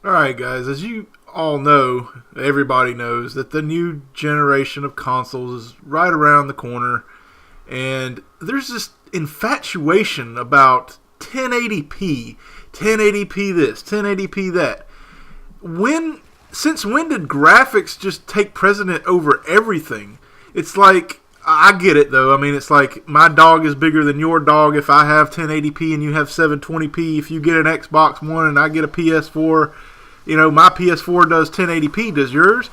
Alright, guys, as you all know, everybody knows that the new generation of consoles is right around the corner, and there's this infatuation about 1080p, 1080p this, 1080p that. Since when did graphics just take precedent over everything? It's like, I get it though. I mean, it's like my dog is bigger than your dog if I have 1080p and you have 720p. If you get an Xbox One and I get a PS4, my PS4 does 1080p. Does yours?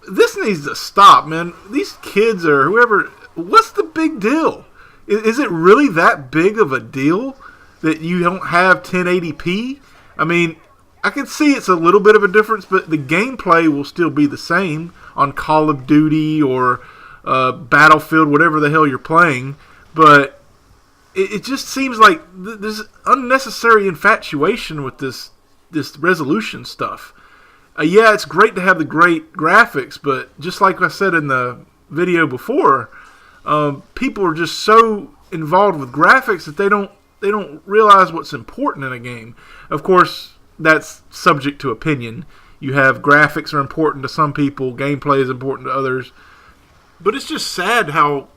This needs to stop, man. These kids or whoever, what's the big deal? Is it really that big of a deal that you don't have 1080p? I mean, I can see it's a little bit of a difference, but the gameplay will still be the same on Call of Duty or Battlefield, whatever the hell you're playing. But it just seems like there's unnecessary infatuation with this resolution stuff. Yeah, it's great to have the great graphics, but just like I said in the video before, people are just so involved with graphics that they don't realize what's important in a game. Of course, that's subject to opinion. You have graphics are important to some people, gameplay is important to others. But it's just sad how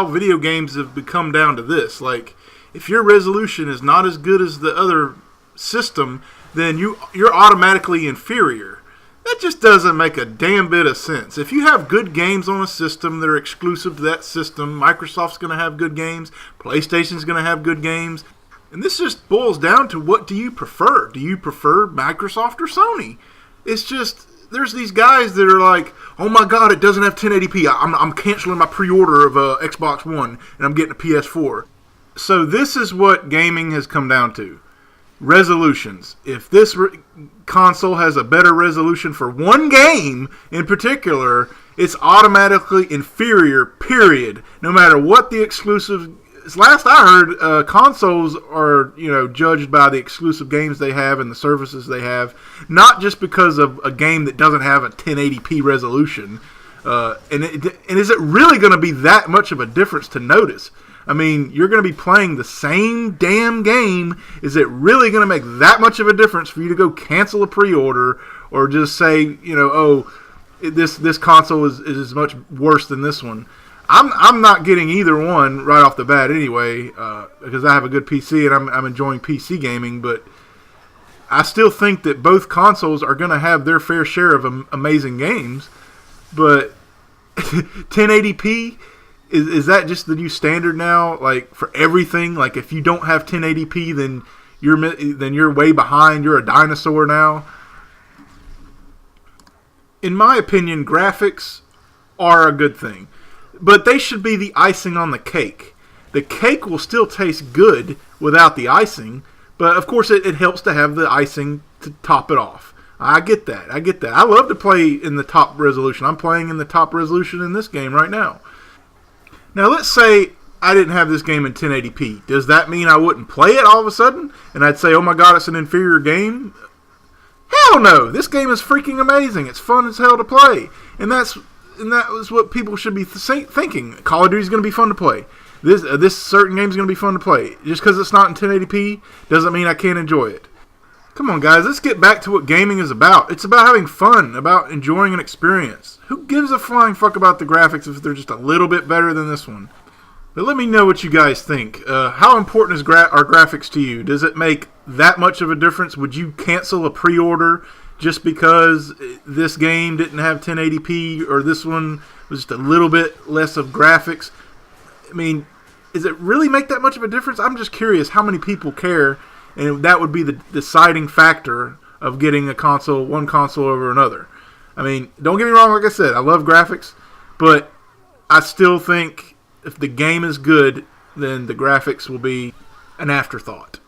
video games have become down to this. Like, if your resolution is not as good as the other system, then you're automatically inferior. That just doesn't make a damn bit of sense. If you have good games on a system that are exclusive to that system, Microsoft's going to have good games, PlayStation's going to have good games. And this just boils down to, what do you prefer? Do you prefer Microsoft or Sony? It's just, there's these guys that are like, oh my god, it doesn't have 1080p. I'm canceling my pre-order of a Xbox One and I'm getting a PS4. So this is what gaming has come down to. Resolutions. If this console has a better resolution for one game in particular, it's automatically inferior, period. No matter what the exclusive. Last I heard, consoles are judged by the exclusive games they have and the services they have, not just because of a game that doesn't have a 1080p resolution. And is it really going to be that much of a difference to notice? I mean, you're going to be playing the same damn game. Is it really going to make that much of a difference for you to go cancel a pre-order or just say, this console is much worse than this one? I'm not getting either one right off the bat anyway, because I have a good PC and I'm enjoying PC gaming. But I still think that both consoles are going to have their fair share of amazing games. But 1080p. Is that just the new standard now? Like, for everything? Like, if you don't have 1080p, then you're way behind. You're a dinosaur now. In my opinion, graphics are a good thing, but they should be the icing on the cake. The cake will still taste good without the icing, but of course it helps to have the icing to top it off. I get that. I love to play in the top resolution. I'm playing in the top resolution in this game right now. Now, let's say I didn't have this game in 1080p. Does that mean I wouldn't play it all of a sudden? And I'd say, oh my god, it's an inferior game? Hell no! This game is freaking amazing. It's fun as hell to play. And that was what people should be thinking. Call of Duty is going to be fun to play. This certain game is going to be fun to play. Just because it's not in 1080p doesn't mean I can't enjoy it. Come on, guys. Let's get back to what gaming is about. It's about having fun, about enjoying an experience. Who gives a flying fuck about the graphics if they're just a little bit better than this one? But let me know what you guys think. How important are graphics to you? Does it make that much of a difference? Would you cancel a pre-order just because this game didn't have 1080p or this one was just a little bit less of graphics? I mean, does it really make that much of a difference? I'm just curious how many people care, and that would be the deciding factor of getting one console over another. I mean, don't get me wrong, like I said, I love graphics, but I still think if the game is good, then the graphics will be an afterthought.